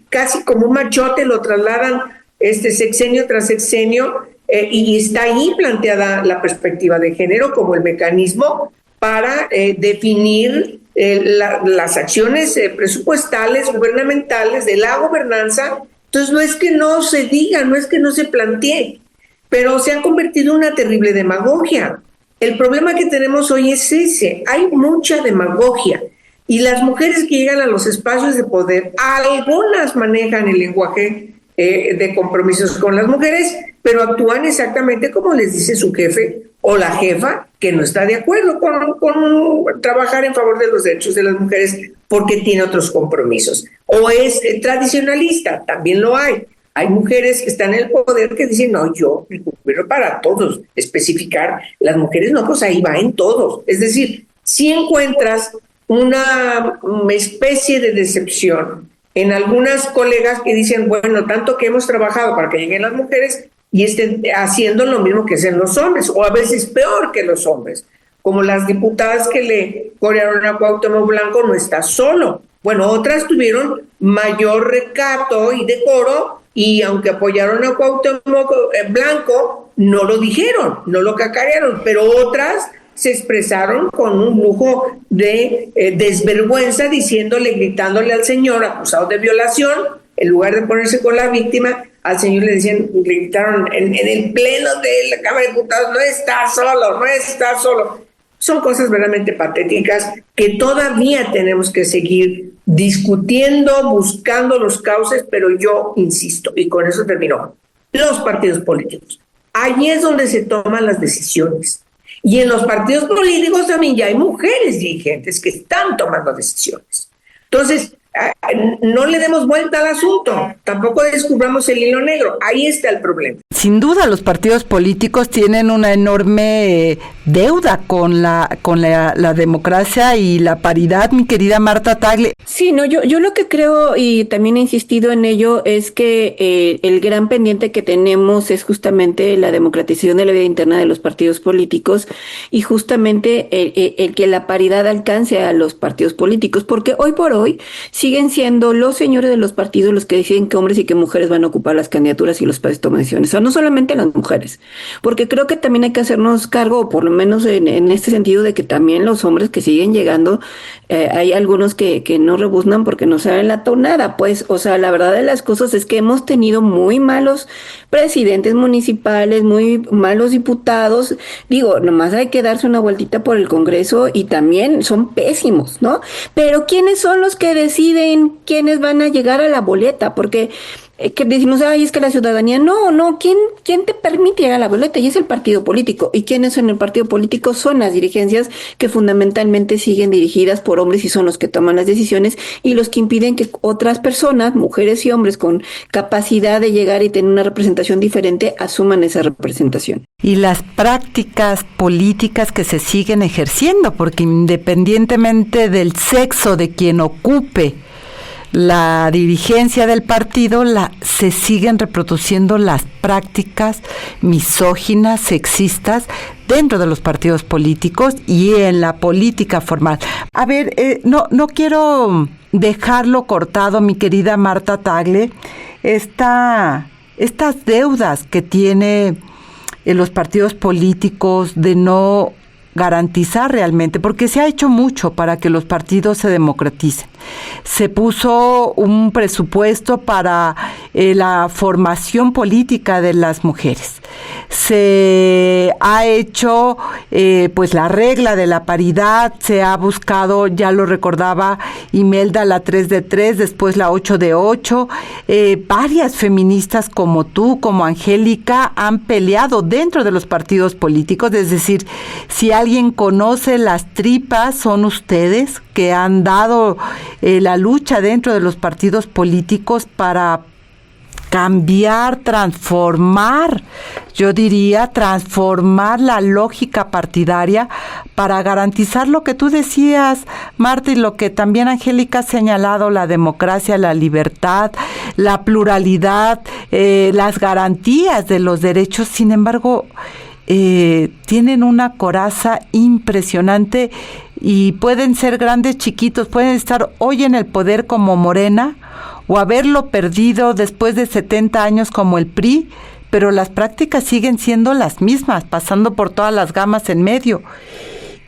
casi como un machote, lo trasladan sexenio tras sexenio, y está ahí planteada la perspectiva de género como el mecanismo para definir las acciones presupuestales, gubernamentales, de la gobernanza. Entonces no es que no se diga, no es que no se plantee, pero se ha convertido en una terrible demagogia. El problema que tenemos hoy es ese, hay mucha demagogia, y las mujeres que llegan a los espacios de poder, algunas manejan el lenguaje de compromisos con las mujeres, pero actúan exactamente como les dice su jefe o la jefa, que no está de acuerdo con trabajar en favor de los derechos de las mujeres porque tiene otros compromisos. O es tradicionalista, también lo hay. Hay mujeres que están en el poder que dicen, no, yo, pero para todos, especificar, las mujeres no, pues ahí va en todos. Es decir, si encuentras una especie de decepción en algunas colegas que dicen, bueno, tanto que hemos trabajado para que lleguen las mujeres y estén haciendo lo mismo que hacen los hombres, o a veces peor que los hombres, como las diputadas que le corearon a Cuauhtémoc Blanco, no está solo. Bueno, otras tuvieron mayor recato y decoro, y aunque apoyaron a Cuauhtémoc Blanco, no lo dijeron, no lo cacarearon, pero otras se expresaron con un lujo de desvergüenza, gritándole al señor acusado de violación, en lugar de ponerse con la víctima, al señor le gritaron en el pleno de la Cámara de Diputados, no está solo, no está solo. Son cosas verdaderamente patéticas que todavía tenemos que seguir discutiendo, buscando los cauces, pero yo insisto, y con eso terminó, los partidos políticos. Allí es donde se toman las decisiones. Y en los partidos políticos también ya hay mujeres dirigentes que están tomando decisiones. Entonces, no le demos vuelta al asunto, tampoco descubramos el hilo negro, ahí está el problema.
Sin duda los partidos políticos tienen una enorme deuda con la democracia y la paridad, mi querida Marta Tagle.
Sí, no, yo lo que creo, y también he insistido en ello, es que el gran pendiente que tenemos es justamente la democratización de la vida interna de los partidos políticos, y justamente el que la paridad alcance a los partidos políticos, porque hoy por hoy siguen siendo los señores de los partidos los que deciden que hombres y que mujeres van a ocupar las candidaturas y los espacios de toma de decisiones. O sea, no solamente las mujeres, porque creo que también hay que hacernos cargo, o por lo menos en este sentido, de que también los hombres que siguen llegando, hay algunos que no rebuznan porque no saben la tonada, pues, o sea, la verdad de las cosas es que hemos tenido muy malos presidentes municipales, muy malos diputados, digo, nomás hay que darse una vueltita por el Congreso y también son pésimos, ¿no? Pero ¿quiénes son los que deciden quiénes van a llegar a la boleta? Porque que decimos, ay, es que la ciudadanía, no, ¿quién te permite llegar a la boleta? Y es el partido político. ¿Y quiénes son el partido político? Son las dirigencias que fundamentalmente siguen dirigidas por hombres y son los que toman las decisiones y los que impiden que otras personas, mujeres y hombres con capacidad de llegar y tener una representación diferente, asuman esa representación.
Y las prácticas políticas que se siguen ejerciendo, porque independientemente del sexo de quien ocupe la dirigencia del partido, se siguen reproduciendo las prácticas misóginas, sexistas dentro de los partidos políticos y en la política formal. A ver, no quiero dejarlo cortado, mi querida Marta Tagle, estas deudas que tiene los partidos políticos de no garantizar realmente, porque se ha hecho mucho para que los partidos se democraticen. Se puso un presupuesto para la formación política de las mujeres. Se ha hecho pues la regla de la paridad, se ha buscado, ya lo recordaba Imelda, la 3 de 3, después la 8 de 8. Varias feministas como tú, como Angélica, han peleado dentro de los partidos políticos, es decir, si alguien conoce las tripas, son ustedes que han dado la lucha dentro de los partidos políticos para cambiar, transformar, yo diría transformar la lógica partidaria para garantizar lo que tú decías, Marta, y lo que también Angélica ha señalado: la democracia, la libertad, la pluralidad, las garantías de los derechos. Sin embargo, tienen una coraza impresionante y pueden ser grandes, chiquitos, pueden estar hoy en el poder como Morena o haberlo perdido después de 70 años como el PRI, pero las prácticas siguen siendo las mismas, pasando por todas las gamas en medio.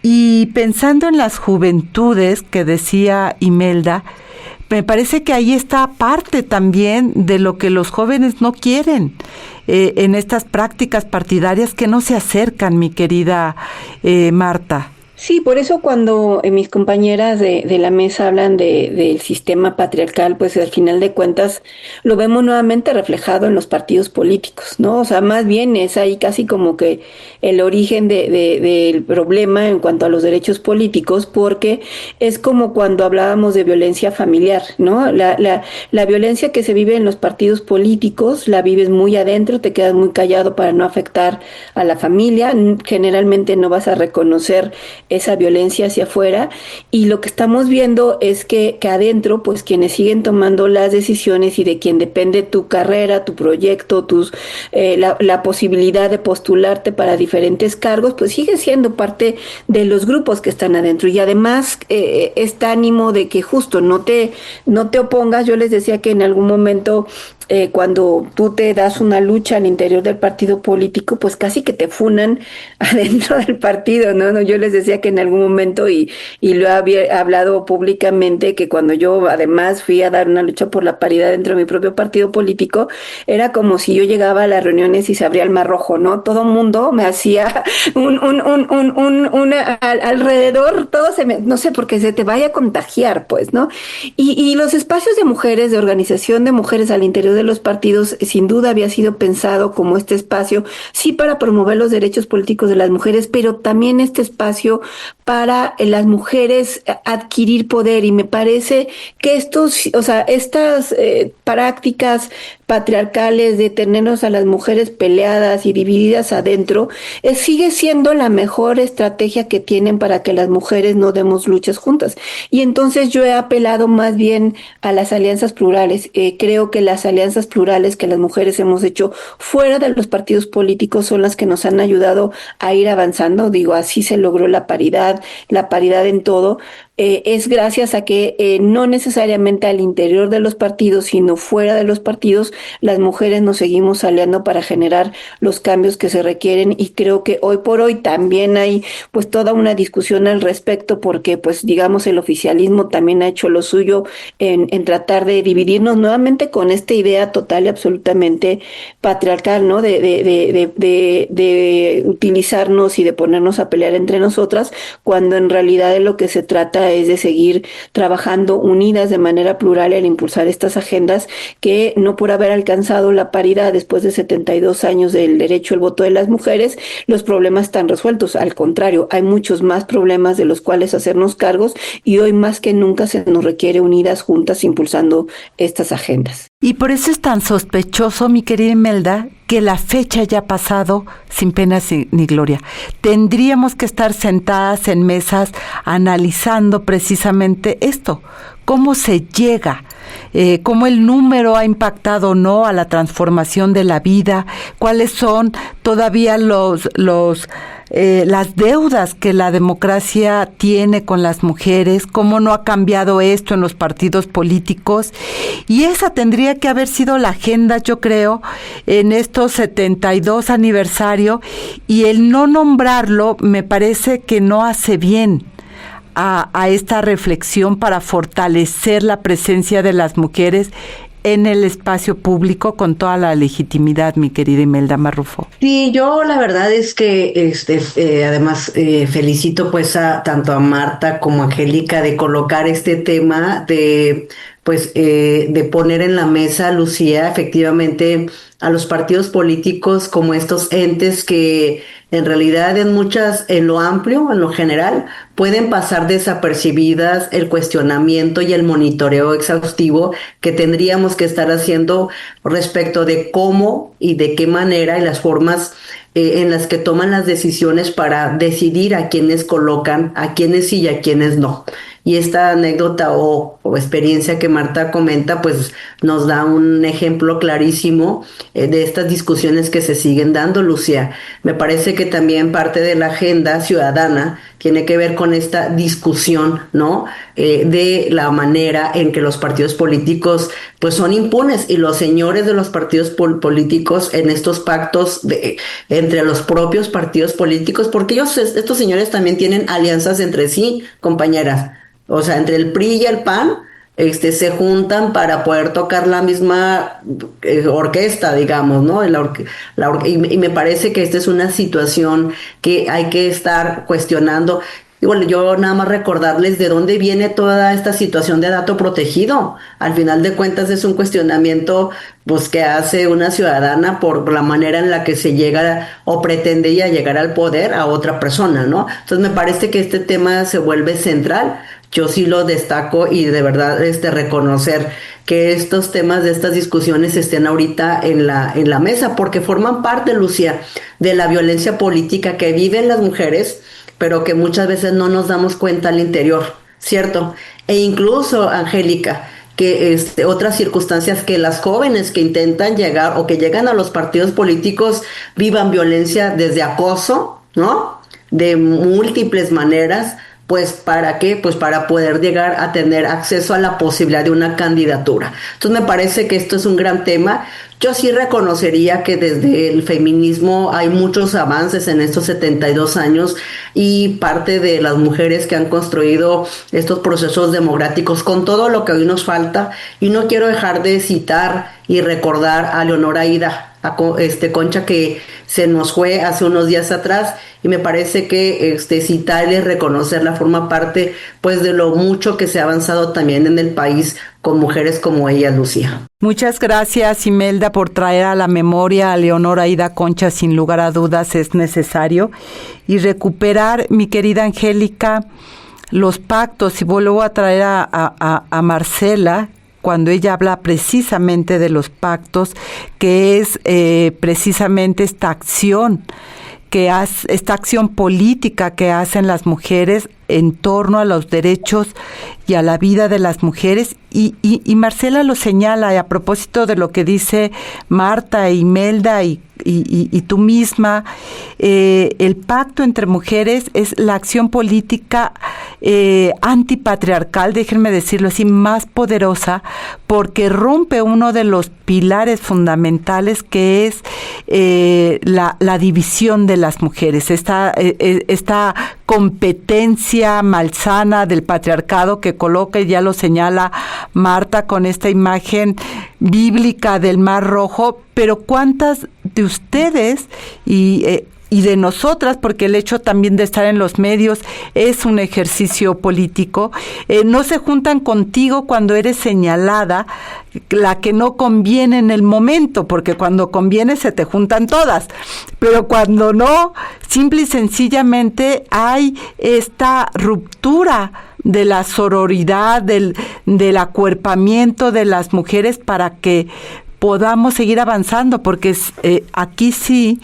Y pensando en las juventudes que decía Imelda, me parece que ahí está parte también de lo que los jóvenes no quieren en estas prácticas partidarias que no se acercan, mi querida Marta.
Sí, por eso cuando mis compañeras de la mesa hablan del sistema patriarcal, pues al final de cuentas lo vemos nuevamente reflejado en los partidos políticos, ¿no? O sea, más bien es ahí casi como que el origen del problema en cuanto a los derechos políticos, porque es como cuando hablábamos de violencia familiar, ¿no? La violencia que se vive en los partidos políticos la vives muy adentro, te quedas muy callado para no afectar a la familia, generalmente no vas a reconocer esa violencia hacia afuera, y lo que estamos viendo es que adentro, pues quienes siguen tomando las decisiones y de quien depende tu carrera, tu proyecto, la posibilidad de postularte para diferentes cargos, pues sigue siendo parte de los grupos que están adentro. Y además este ánimo de que justo no te opongas. Yo les decía que en algún momento cuando tú te das una lucha al interior del partido político, pues casi que te funan adentro del partido, ¿no? Yo les decía que en algún momento, y lo había hablado públicamente, que cuando yo además fui a dar una lucha por la paridad dentro de mi propio partido político, era como si yo llegaba a las reuniones y se abría el Mar Rojo, ¿no? Todo el mundo me hacía alrededor, todo no sé, porque se te vaya a contagiar, pues, ¿no? Y los espacios de mujeres, de organización de mujeres al interior de los partidos, sin duda había sido pensado como este espacio, sí, para promover los derechos políticos de las mujeres, pero también este espacio para las mujeres adquirir poder. Y me parece que estas prácticas patriarcales de tenernos a las mujeres peleadas y divididas adentro, sigue siendo la mejor estrategia que tienen para que las mujeres no demos luchas juntas. Y entonces yo he apelado más bien a las alianzas plurales. Creo que las alianzas plurales que las mujeres hemos hecho fuera de los partidos políticos son las que nos han ayudado a ir avanzando. Digo, así se logró la paridad en todo. Es gracias a que no necesariamente al interior de los partidos, sino fuera de los partidos, las mujeres nos seguimos aliando para generar los cambios que se requieren. Y creo que hoy por hoy también hay pues toda una discusión al respecto, porque pues digamos el oficialismo también ha hecho lo suyo en tratar de dividirnos nuevamente con esta idea total y absolutamente patriarcal, ¿no? De utilizarnos y de ponernos a pelear entre nosotras, cuando en realidad de lo que se trata es de seguir trabajando unidas de manera plural al impulsar estas agendas, que no por haber alcanzado la paridad después de 72 años del derecho al voto de las mujeres, los problemas están resueltos. Al contrario, hay muchos más problemas de los cuales hacernos cargos, y hoy más que nunca se nos requiere unidas juntas impulsando estas agendas.
Y por eso es tan sospechoso, mi querida Imelda, que la fecha haya pasado sin pena ni gloria. Tendríamos que estar sentadas en mesas analizando precisamente esto, cómo se llega, cómo el número ha impactado o no a la transformación de la vida, cuáles son todavía las deudas que la democracia tiene con las mujeres, cómo no ha cambiado esto en los partidos políticos. Y esa tendría que haber sido la agenda, yo creo, en estos 72 aniversario, y el no nombrarlo me parece que no hace bien a esta reflexión para fortalecer la presencia de las mujeres en el espacio público con toda la legitimidad, mi querida Imelda Marrufo.
Sí, yo la verdad es que además felicito pues tanto a Marta como a Angélica de colocar este tema de poner en la mesa, Lucía, efectivamente a los partidos políticos como estos entes que en realidad en lo amplio, en lo general, pueden pasar desapercibidas el cuestionamiento y el monitoreo exhaustivo que tendríamos que estar haciendo respecto de cómo y de qué manera y las formas en las que toman las decisiones para decidir a quiénes colocan, a quiénes sí y a quiénes no. Y esta anécdota o experiencia que Marta comenta, pues nos da un ejemplo clarísimo de estas discusiones que se siguen dando, Lucía. Me parece que también parte de la agenda ciudadana tiene que ver con esta discusión, ¿no? De la manera en que los partidos políticos, pues son impunes, y los señores de los partidos políticos en estos pactos entre los propios partidos políticos, porque estos señores también tienen alianzas entre sí, compañeras. O sea, entre el PRI y el PAN, se juntan para poder tocar la misma orquesta, digamos, ¿no? Y me parece que esta es una situación que hay que estar cuestionando. Y bueno, yo nada más recordarles de dónde viene toda esta situación de dato protegido. Al final de cuentas es un cuestionamiento pues que hace una ciudadana por la manera en la que se llega o pretende ella llegar al poder a otra persona, ¿no? Entonces me parece que este tema se vuelve central. Yo sí lo destaco y de verdad reconocer que estos temas de estas discusiones estén ahorita en la mesa, porque forman parte, Lucía, de la violencia política que viven las mujeres, pero que muchas veces no nos damos cuenta al interior, ¿cierto? E incluso, Angélica, que otras circunstancias, que las jóvenes que intentan llegar o que llegan a los partidos políticos vivan violencia desde acoso, ¿no? De múltiples maneras. Pues ¿para qué? Pues para poder llegar a tener acceso a la posibilidad de una candidatura. Entonces me parece que esto es un gran tema. Yo sí reconocería que desde el feminismo hay muchos avances en estos 72 años, y parte de las mujeres que han construido estos procesos democráticos con todo lo que hoy nos falta. Y no quiero dejar de citar y recordar a Leonora Ida, a Concha, que se nos fue hace unos días atrás, y me parece que citar y reconocerla forma parte pues de lo mucho que se ha avanzado también en el país con mujeres como ella, Lucía.
Muchas gracias, Imelda, por traer a la memoria a Leonora Ida Concha. Sin lugar a dudas es necesario, y recuperar, mi querida Angélica, los pactos. Y vuelvo a traer a Marcela, cuando ella habla precisamente de los pactos, que es precisamente esta acción política que hacen las mujeres en torno a los derechos y a la vida de las mujeres. Y Marcela lo señala, y a propósito de lo que dice Marta, Imelda y tú misma, el pacto entre mujeres es la acción política antipatriarcal, déjenme decirlo así, más poderosa, porque rompe uno de los pilares fundamentales, que es la división de las mujeres, esta competencia malsana del patriarcado que coloca, y ya lo señala Marta con esta imagen bíblica del Mar Rojo. Pero ¿cuántas de ustedes y de nosotras, porque el hecho también de estar en los medios es un ejercicio político, no se juntan contigo cuando eres señalada, la que no conviene en el momento? Porque cuando conviene se te juntan todas, pero cuando no, simple y sencillamente hay esta ruptura de la sororidad, del acuerpamiento de las mujeres, para que podamos seguir avanzando, porque aquí sí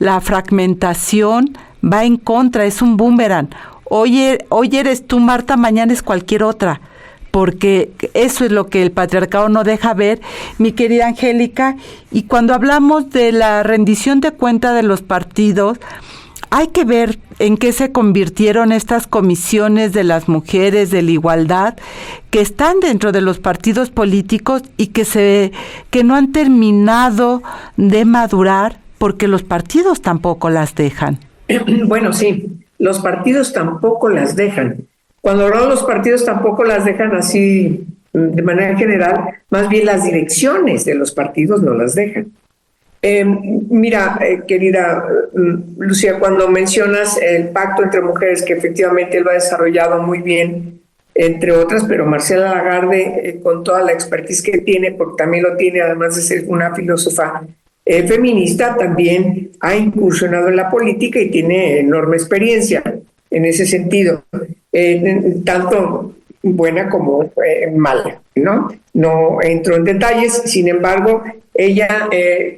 la fragmentación va en contra, es un boomerang. Hoy eres tú, Marta, mañana es cualquier otra, porque eso es lo que el patriarcado no deja ver, mi querida Angélica. Y cuando hablamos de la rendición de cuenta de los partidos, hay que ver en qué se convirtieron estas comisiones de las mujeres, de la igualdad, que están dentro de los partidos políticos y que no han terminado de madurar, porque los partidos tampoco las dejan.
Bueno, sí, los partidos tampoco las dejan. Cuando hablamos los partidos tampoco las dejan así de manera general, más bien las direcciones de los partidos no las dejan. Mira, querida Lucía, cuando mencionas el pacto entre mujeres, que efectivamente él lo ha desarrollado muy bien, entre otras, pero Marcela Lagarde, con toda la expertise que tiene, porque también lo tiene, además de ser una filósofa feminista, también ha incursionado en la política y tiene enorme experiencia en ese sentido, tanto buena como mala, ¿no? No entro en detalles, sin embargo, ella,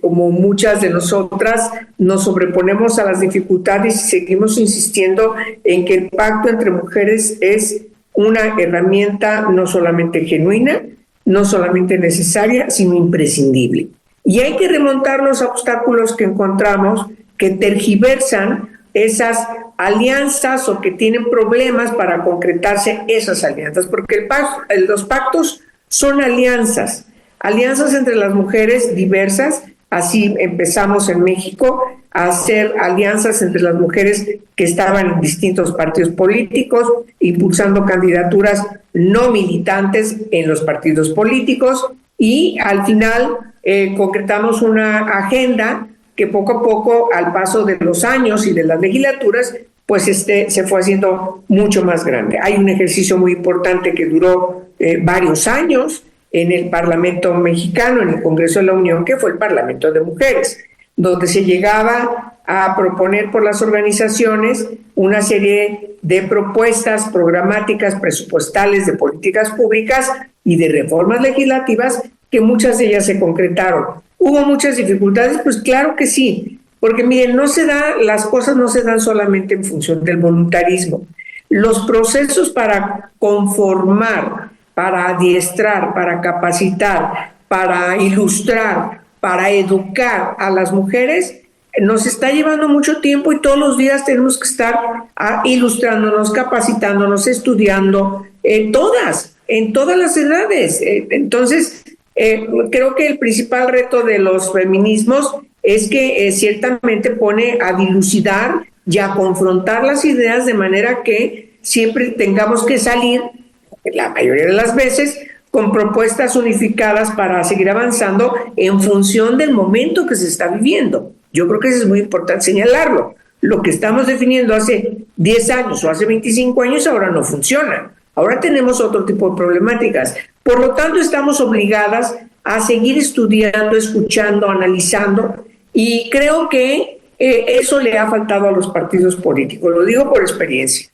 como muchas de nosotras, nos sobreponemos a las dificultades y seguimos insistiendo en que el pacto entre mujeres es una herramienta no solamente genuina, no solamente necesaria, sino imprescindible. Y hay que remontar los obstáculos que encontramos que tergiversan esas alianzas o que tienen problemas para concretarse esas alianzas, porque los pactos son alianzas entre las mujeres diversas. Así empezamos en México a hacer alianzas entre las mujeres que estaban en distintos partidos políticos, impulsando candidaturas no militantes en los partidos políticos, y al final concretamos una agenda que poco a poco, al paso de los años y de las legislaturas, pues se fue haciendo mucho más grande. Hay un ejercicio muy importante que duró varios años en el Parlamento mexicano, en el Congreso de la Unión, que fue el Parlamento de Mujeres, donde se llegaba a proponer por las organizaciones una serie de propuestas programáticas, presupuestales, de políticas públicas y de reformas legislativas, que muchas de ellas se concretaron. ¿Hubo muchas dificultades? Pues claro que sí, porque miren, las cosas no se dan solamente en función del voluntarismo. Los procesos para conformar, para adiestrar, para capacitar, para ilustrar, para educar a las mujeres, nos está llevando mucho tiempo y todos los días tenemos que estar ilustrándonos, capacitándonos, estudiando, en todas las edades. Entonces, creo que el principal reto de los feminismos es que ciertamente pone a dilucidar y a confrontar las ideas de manera que siempre tengamos que salir, la mayoría de las veces, con propuestas unificadas para seguir avanzando en función del momento que se está viviendo. Yo creo que eso es muy importante señalarlo. Lo que estamos definiendo hace 10 años o hace 25 años ahora no funciona. Ahora tenemos otro tipo de problemáticas. Por lo tanto, estamos obligadas a seguir estudiando, escuchando, analizando, y creo que eso le ha faltado a los partidos políticos. Lo digo por experiencia.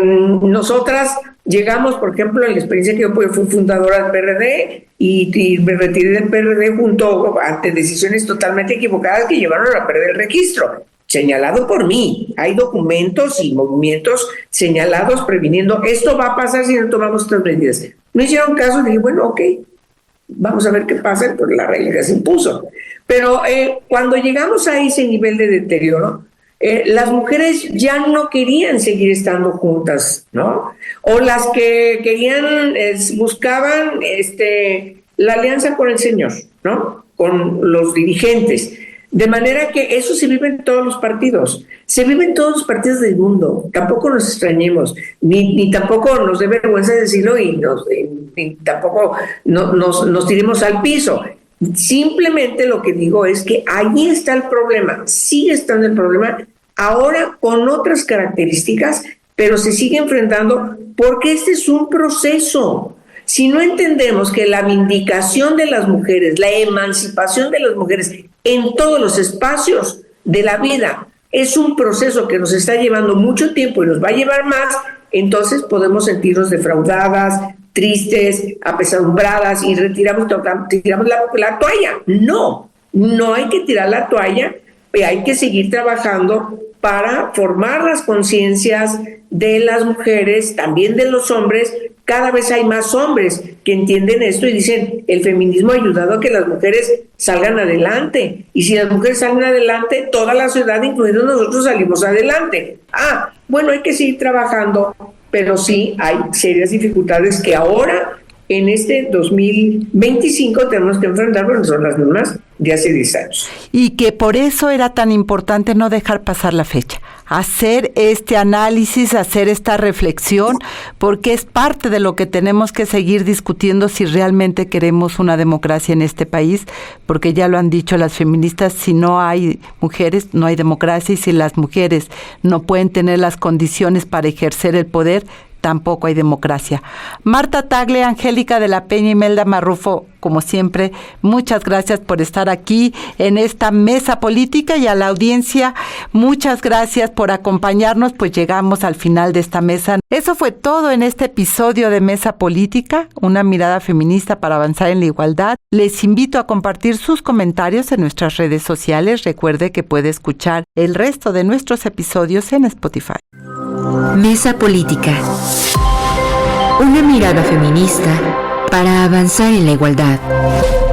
Nosotras llegamos, por ejemplo, en la experiencia que yo fui fundadora del PRD y me retiré del PRD ante decisiones totalmente equivocadas que llevaron a perder el registro, señalado por mí. Hay documentos y movimientos señalados previniendo esto va a pasar si no tomamos estas medidas. No hicieron caso, dije, bueno, ok, vamos a ver qué pasa, pero la realidad se impuso. Pero cuando llegamos a ese nivel de deterioro, las mujeres ya no querían seguir estando juntas, ¿no? O las que querían, buscaban la alianza con el señor, ¿no? Con los dirigentes. De manera que eso se vive en todos los partidos. Se vive en todos los partidos del mundo. Tampoco nos extrañemos, ni tampoco nos dé vergüenza decirlo y tampoco nos tiremos al piso. Simplemente lo que digo es que ahí está el problema, sigue estando el problema, ahora con otras características, pero se sigue enfrentando porque este es un proceso. Si no entendemos que la vindicación de las mujeres, la emancipación de las mujeres en todos los espacios de la vida es un proceso que nos está llevando mucho tiempo y nos va a llevar más, entonces podemos sentirnos defraudadas, tristes, apesadumbradas y tiramos la toalla. No hay que tirar la toalla, hay que seguir trabajando para formar las conciencias de las mujeres, también de los hombres. Cada vez hay más hombres que entienden esto y dicen, el feminismo ha ayudado a que las mujeres salgan adelante. Y si las mujeres salen adelante, toda la sociedad, incluidos nosotros, salimos adelante. Bueno, hay que seguir trabajando, pero sí hay serias dificultades que ahora, en este 2025, tenemos que enfrentar, porque son las mismas de hace 10 años.
Y que por eso era tan importante no dejar pasar la fecha, hacer este análisis, hacer esta reflexión, porque es parte de lo que tenemos que seguir discutiendo si realmente queremos una democracia en este país, porque ya lo han dicho las feministas, si no hay mujeres, no hay democracia, y si las mujeres no pueden tener las condiciones para ejercer el poder, tampoco hay democracia. Marta Tagle, Angélica de la Peña y Imelda Marrufo, como siempre, muchas gracias por estar aquí en esta mesa política, y a la audiencia, muchas gracias por acompañarnos, pues llegamos al final de esta mesa. Eso fue todo en este episodio de Mesa Política, una mirada feminista para avanzar en la igualdad. Les invito a compartir sus comentarios en nuestras redes sociales. Recuerde que puede escuchar el resto de nuestros episodios en Spotify.
Mesa Política. Una mirada feminista para avanzar en la igualdad.